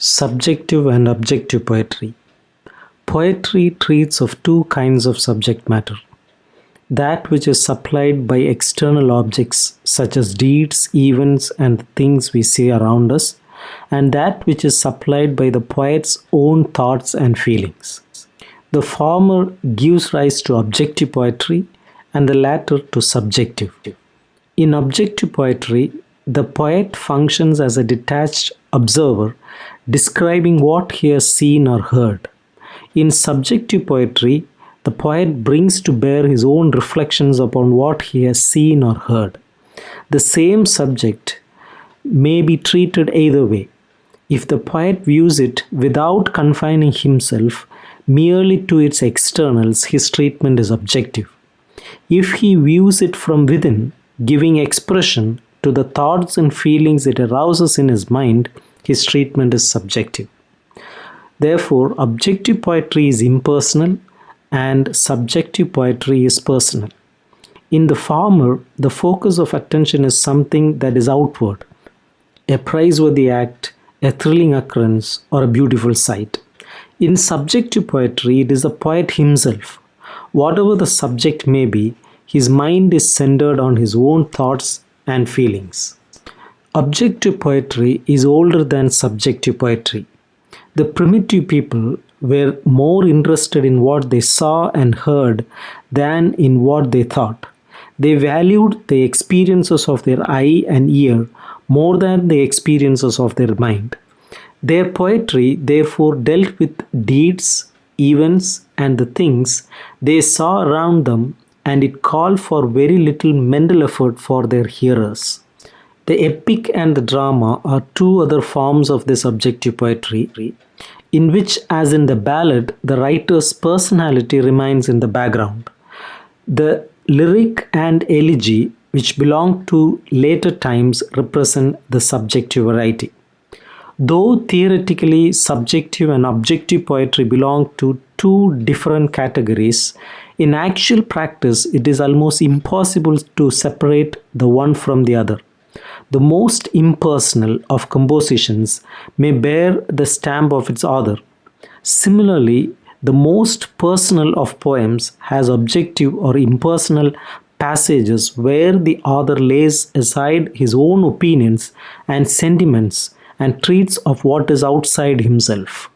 Subjective and objective poetry. Poetry treats of two kinds of subject matter. That which is supplied by external objects such as deeds, events, and things we see around us, and that which is supplied by the poet's own thoughts and feelings. The former gives rise to objective poetry and the latter to subjective. In objective poetry, the poet functions as a detached observer, describing what he has seen or heard. In subjective poetry, the poet brings to bear his own reflections upon what he has seen or heard. The same subject may be treated either way. If the poet views it without confining himself merely to its externals, his treatment is objective. If he views it from within, giving expression to the thoughts and feelings it arouses in his mind, his treatment is subjective. Therefore, objective poetry is impersonal and subjective poetry is personal. In the former, the focus of attention is something that is outward, a praiseworthy act, a thrilling occurrence, or a beautiful sight. In subjective poetry, it is the poet himself. Whatever the subject may be, his mind is centered on his own thoughts and feelings. Objective poetry is older than subjective poetry. The primitive people were more interested in what they saw and heard than in what they thought. They valued the experiences of their eye and ear more than the experiences of their mind. Their poetry therefore dealt with deeds, events, and the things they saw around them, and it called for very little mental effort for their hearers. The epic and the drama are two other forms of this objective poetry, in which, as in the ballad, the writer's personality remains in the background. The lyric and elegy, which belong to later times, represent the subjective variety. Though theoretically subjective and objective poetry belong to two different categories, in actual practice it is almost impossible to separate the one from the other. The most impersonal of compositions may bear the stamp of its author. Similarly, the most personal of poems has objective or impersonal passages where the author lays aside his own opinions and sentiments and treats of what is outside himself.